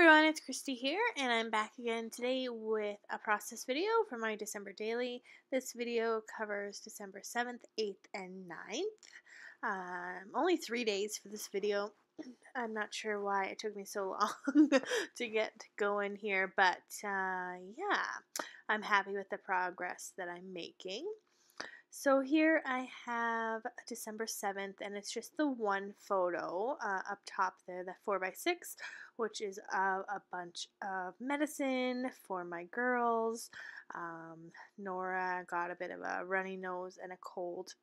everyone, it's Christy here, and I'm back again today with a process video for my December daily. This video covers December 7th, 8th, and 9th. Only 3 days for this video. I'm not sure why it took me so long to get going here, but yeah, I'm happy with the progress that I'm making. So here I have December 7th, and it's just the one photo up top there, the 4x6, which is a bunch of medicine for my girls. Nora got a bit of a runny nose and a cold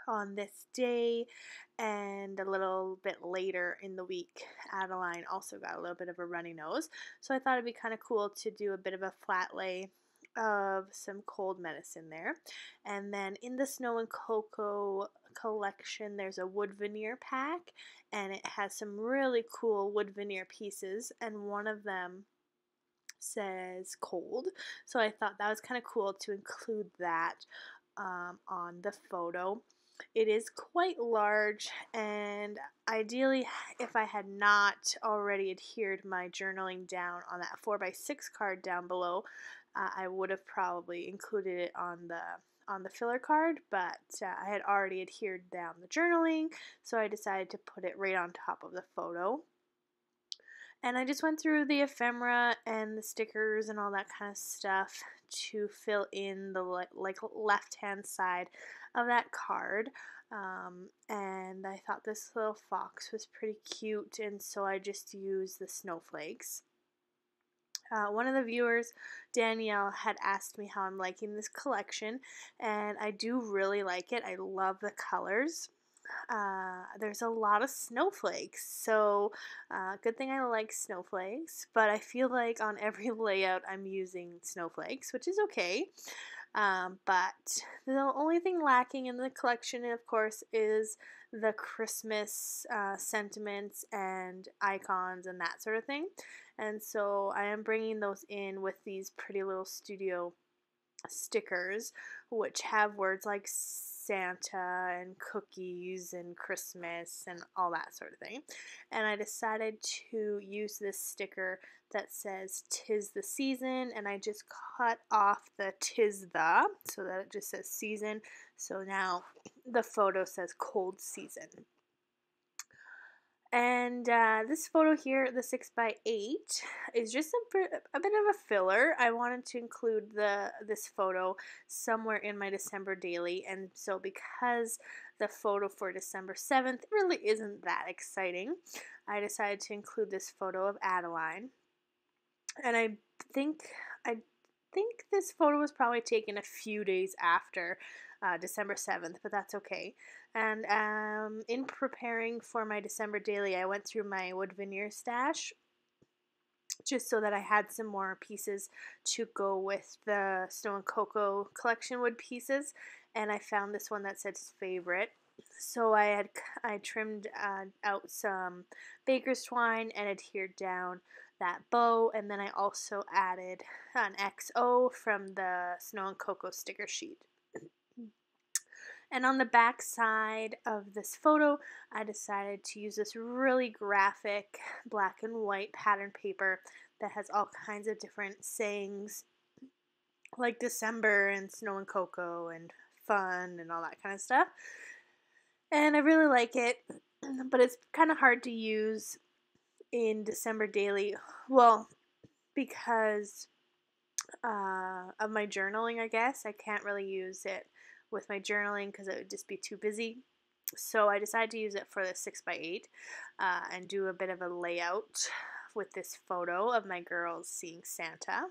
on this day, and a little bit later in the week, Adeline also got a little bit of a runny nose. So I thought it'd be kind of cool to do a bit of a flat lay of some cold medicine there. And then in the Snow and Cocoa collection, there's a wood veneer pack, and it has some really cool wood veneer pieces, and one of them says cold. So I thought that was kind of cool to include that on the photo. It is quite large, and ideally, if I had not already adhered my journaling down on that 4x6 card down below, I would have probably included it on the filler card, but I had already adhered down the journaling, so I decided to put it right on top of the photo. And I just went through the ephemera and the stickers and all that kind of stuff to fill in the left-hand side of that card. And I thought this little fox was pretty cute, and so I just used the snowflakes. One of the viewers, Danielle, had asked me how I'm liking this collection, and I do really like it. I love the colors. There's a lot of snowflakes, so good thing I like snowflakes, but I feel like on every layout I'm using snowflakes, which is okay. But the only thing lacking in the collection, of course, is the Christmas sentiments and icons and that sort of thing. And so I am bringing those in with these pretty little studio stickers, which have words like Santa and cookies and Christmas and all that sort of thing. And I decided to use this sticker that says "'Tis the season," and I just cut off the "'tis the" so that it just says season. So now the photo says cold season. And this photo here, the 6x8, is just a bit of a filler. I wanted to include this photo somewhere in my December daily, and so because the photo for December 7th really isn't that exciting, I decided to include this photo of Adeline. And I think this photo was probably taken a few days after December 7th, but that's okay. And in preparing for my December daily, I went through my wood veneer stash just so that I had some more pieces to go with the Snow and Cocoa collection wood pieces, and I found this one that said favorite. So I trimmed out some baker's twine and adhered down that bow, and then I also added an XO from the Snow and Cocoa sticker sheet. And on the back side of this photo, I decided to use this really graphic black and white pattern paper that has all kinds of different sayings like December and Snow and Cocoa and fun and all that kind of stuff. And I really like it, but it's kind of hard to use in December daily. Well, because of my journaling, I guess. I can't really use it with my journaling because it would just be too busy. So I decided to use it for the 6x8 and do a bit of a layout with this photo of my girls seeing Santa.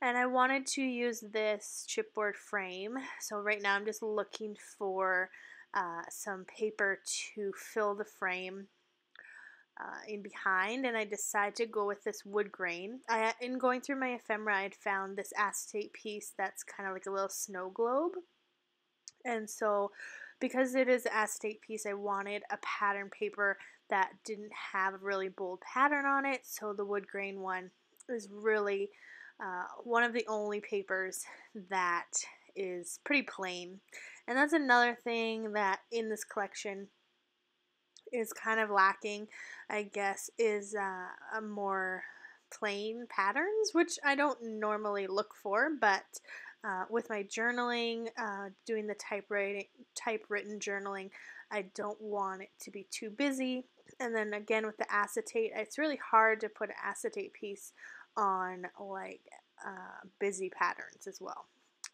And I wanted to use this chipboard frame. So right now I'm just looking for some paper to fill the frame in behind, and I decided to go with this wood grain. In going through my ephemera, I had found this acetate piece that's kind of like a little snow globe, and so because it is an acetate piece, I wanted a pattern paper that didn't have a really bold pattern on it, so the wood grain one is really one of the only papers that is pretty plain. And that's another thing that in this collection is kind of lacking, I guess, is a more plain patterns, which I don't normally look for, but with my journaling, doing the typewritten journaling, I don't want it to be too busy. And then again with the acetate, it's really hard to put an acetate piece on like busy patterns as well.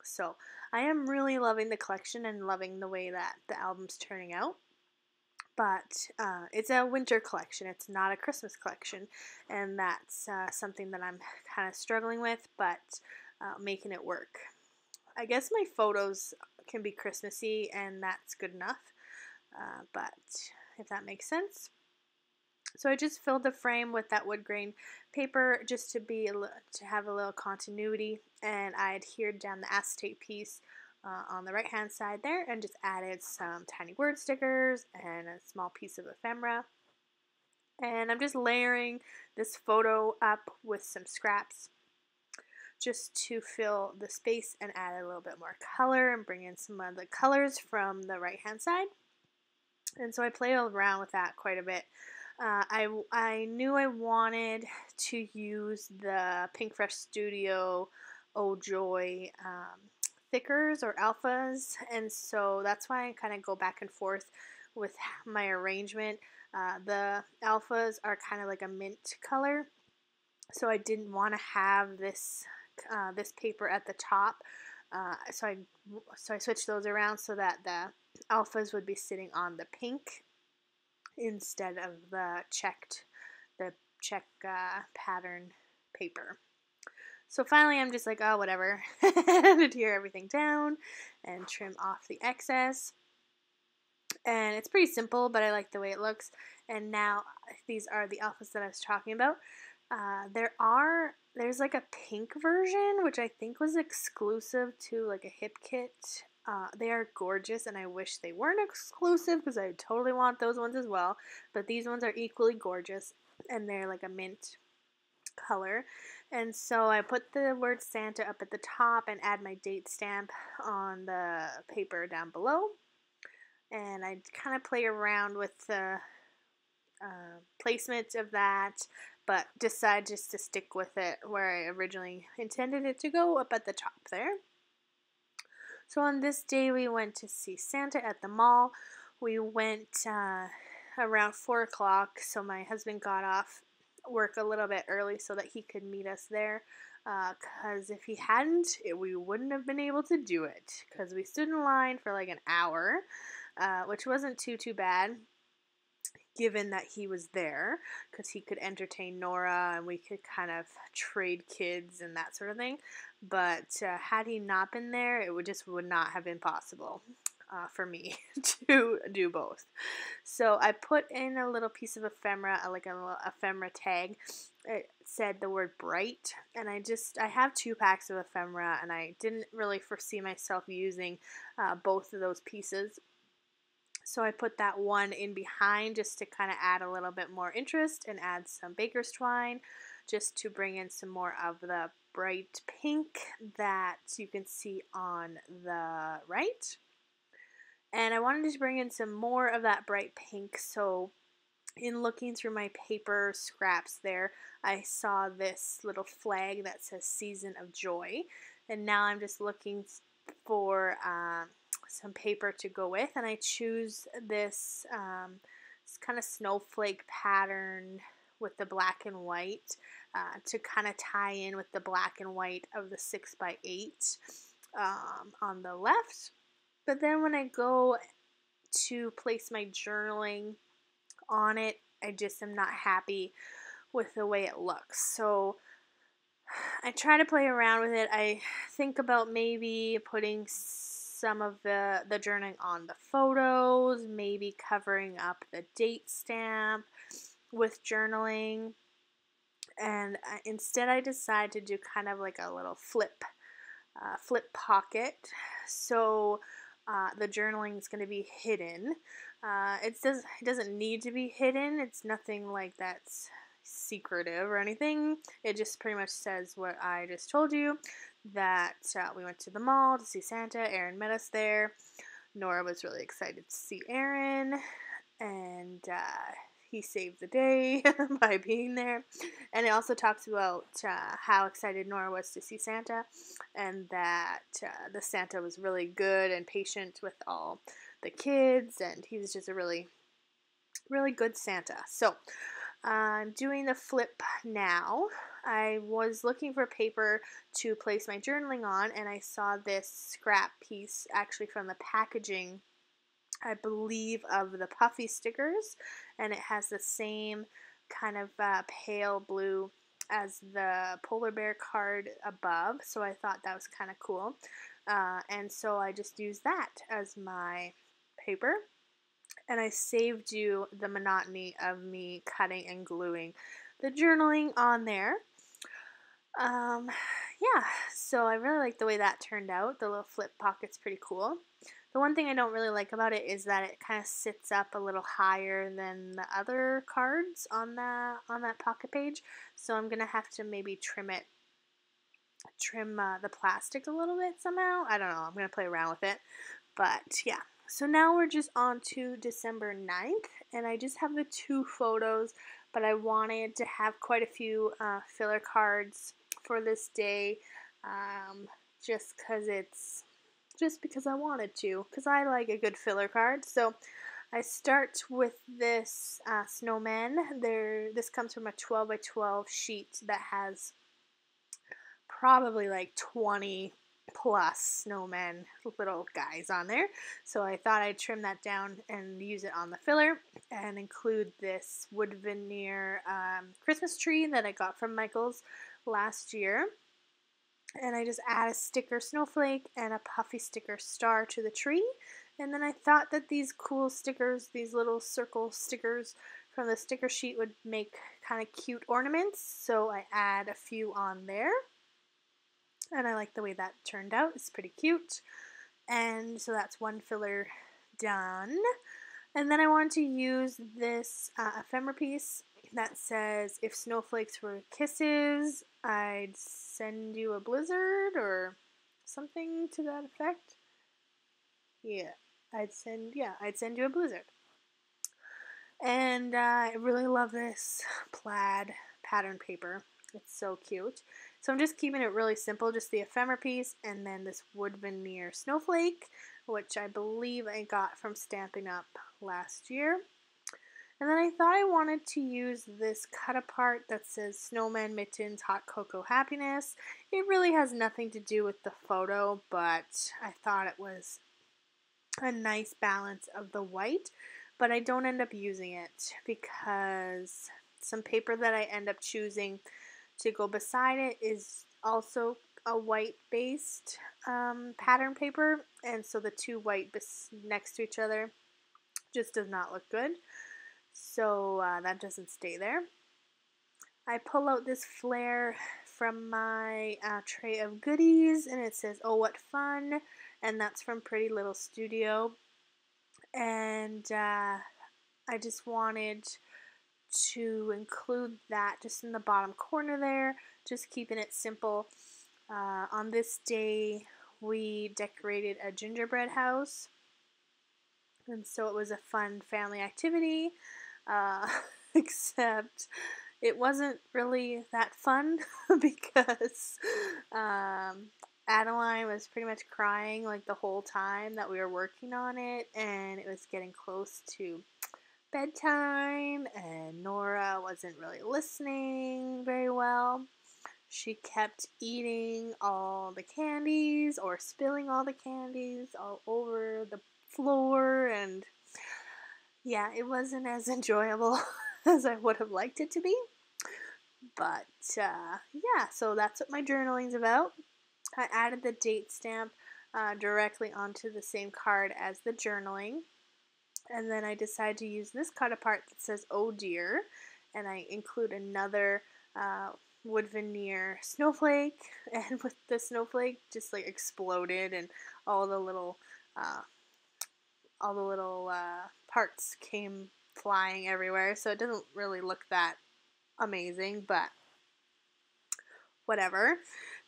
So I am really loving the collection and loving the way that the album's turning out. But it's a winter collection. It's not a Christmas collection, and that's something that I'm kind of struggling with, but making it work. I guess my photos can be Christmassy, and that's good enough. But if that makes sense. So I just filled the frame with that wood grain paper just to have a little continuity, and I adhered down the acetate piece on the right hand side there and just added some tiny word stickers and a small piece of ephemera. And I'm just layering this photo up with some scraps just to fill the space and add a little bit more color and bring in some of the colors from the right hand side. And so I played around with that quite a bit. I knew I wanted to use the Pink Fresh Studio Oh Joy thickers or alphas, and so that's why I kind of go back and forth with my arrangement. The alphas are kind of like a mint color, so I didn't want to have this paper at the top. So I switched those around so that the alphas would be sitting on the pink instead of the check pattern paper. So finally I'm just like, oh, whatever. To tear everything down and trim off the excess. And it's pretty simple, but I like the way it looks. And now these are the alphas that I was talking about. There's like a pink version, which I think was exclusive to like a hip kit. They are gorgeous, and I wish they weren't exclusive because I totally want those ones as well. But these ones are equally gorgeous, and they're like a mint color. And so I put the word Santa up at the top and add my date stamp on the paper down below. And I kind of play around with the placement of that, but decide just to stick with it where I originally intended it to go, up at the top there. So on this day we went to see Santa at the mall. We went around 4 o'clock, so my husband got off work a little bit early so that he could meet us there, because if he hadn't, we wouldn't have been able to do it, because we stood in line for like an hour, which wasn't too bad given that he was there, because he could entertain Nora and we could kind of trade kids and that sort of thing. But had he not been there, it would not have been possible for me to do both. So I put in a little piece of ephemera, like a little ephemera tag. It said the word bright, and I have 2 packs of ephemera, and I didn't really foresee myself using both of those pieces. So I put that one in behind just to kind of add a little bit more interest and add some baker's twine just to bring in some more of the bright pink that you can see on the right. And I wanted to bring in some more of that bright pink, so in looking through my paper scraps there, I saw this little flag that says Season of Joy, and now I'm just looking for some paper to go with, and I choose this kind of snowflake pattern with the black and white to kind of tie in with the black and white of the 6x8 on the left. But then when I go to place my journaling on it, I just am not happy with the way it looks. So I try to play around with it. I think about maybe putting some of the journaling on the photos, maybe covering up the date stamp with journaling. And instead I decide to do kind of like a little flip pocket. So the journaling is going to be hidden. It doesn't need to be hidden. It's nothing like that's secretive or anything. It just pretty much says what I just told you, that we went to the mall to see Santa. Aaron met us there. Nora was really excited to see Aaron. and he saved the day by being there. And it also talks about how excited Nora was to see Santa, and that the Santa was really good and patient with all the kids, and he was just a really, really good Santa. So I'm doing the flip now. I was looking for paper to place my journaling on, and I saw this scrap piece actually from the packaging, I believe, of the puffy stickers, and it has the same kind of pale blue as the polar bear card above, so I thought that was kind of cool. And so I just used that as my paper, and I saved you the monotony of me cutting and gluing the journaling on there. Um, yeah, so I really like the way that turned out. The little flip pocket's pretty cool. The one thing I don't really like about it is that it kind of sits up a little higher than the other cards on that pocket page. So I'm gonna have to maybe trim the plastic a little bit somehow. I don't know. I'm gonna play around with it, but yeah. So now we're just on to December 9th, and I just have the 2 photos, but I wanted to have quite a few filler cards for this day, just because I wanted to, because I like a good filler card. So I start with this snowman. This comes from a 12 by 12 sheet that has probably like 20 plus snowmen, little guys on there. So I thought I'd trim that down and use it on the filler, and include this wood veneer Christmas tree that I got from Michael's last year. And I just add a sticker snowflake and a puffy sticker star to the tree. And then I thought that these cool stickers, these little circle stickers from the sticker sheet, would make kind of cute ornaments. So I add a few on there. And I like the way that turned out. It's pretty cute. And so that's one filler done. And then I want to use this ephemera piece that says, "If snowflakes were kisses, I'd send you a blizzard," or something to that effect. I'd send you a blizzard. And I really love this plaid pattern paper. It's so cute. So I'm just keeping it really simple, just the ephemera piece, and then this wood veneer snowflake, which I believe I got from Stampin' Up! Last year. And then I thought I wanted to use this cut apart that says Snowman Mittens Hot Cocoa Happiness. It really has nothing to do with the photo, but I thought it was a nice balance of the white. But I don't end up using it because some paper that I end up choosing to go beside it is also a white based pattern paper, and so the 2 white next to each other just does not look good. So that doesn't stay there. I pull out this flare from my tray of goodies, and it says, "Oh, what fun," and that's from Pretty Little Studio. And I just wanted to include that just in the bottom corner there, just keeping it simple. On this day, we decorated a gingerbread house, and so it was a fun family activity, except it wasn't really that fun because Adeline was pretty much crying like the whole time that we were working on it, and it was getting close to bedtime, and Nora wasn't really listening very well. She kept eating all the candies or spilling all the candies all over the floor, and yeah, it wasn't as enjoyable as I would have liked it to be. But yeah, so that's what my journaling's about. I added the date stamp directly onto the same card as the journaling. And then I decided to use this cut apart that says "Oh dear," and I include another wood veneer snowflake, and with the snowflake just like exploded, and all the little parts came flying everywhere. So it doesn't really look that amazing, but whatever.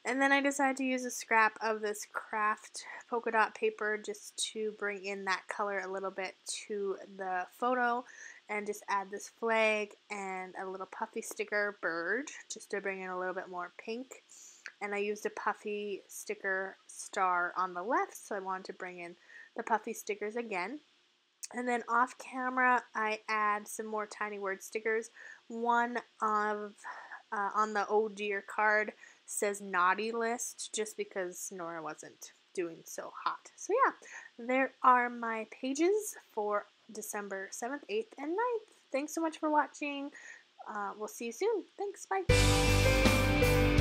And then I decided to use a scrap of this craft polka dot paper just to bring in that color a little bit to the photo, and just add this flag and a little puffy sticker bird just to bring in a little bit more pink. And I used a puffy sticker star on the left, so I wanted to bring in the puffy stickers again. And then off camera, I add some more tiny word stickers. One of on the oh dear card says naughty list, just because Nora wasn't doing so hot. So yeah, there are my pages for December 7th, 8th, and 9th. Thanks so much for watching. We'll see you soon. Thanks. Bye.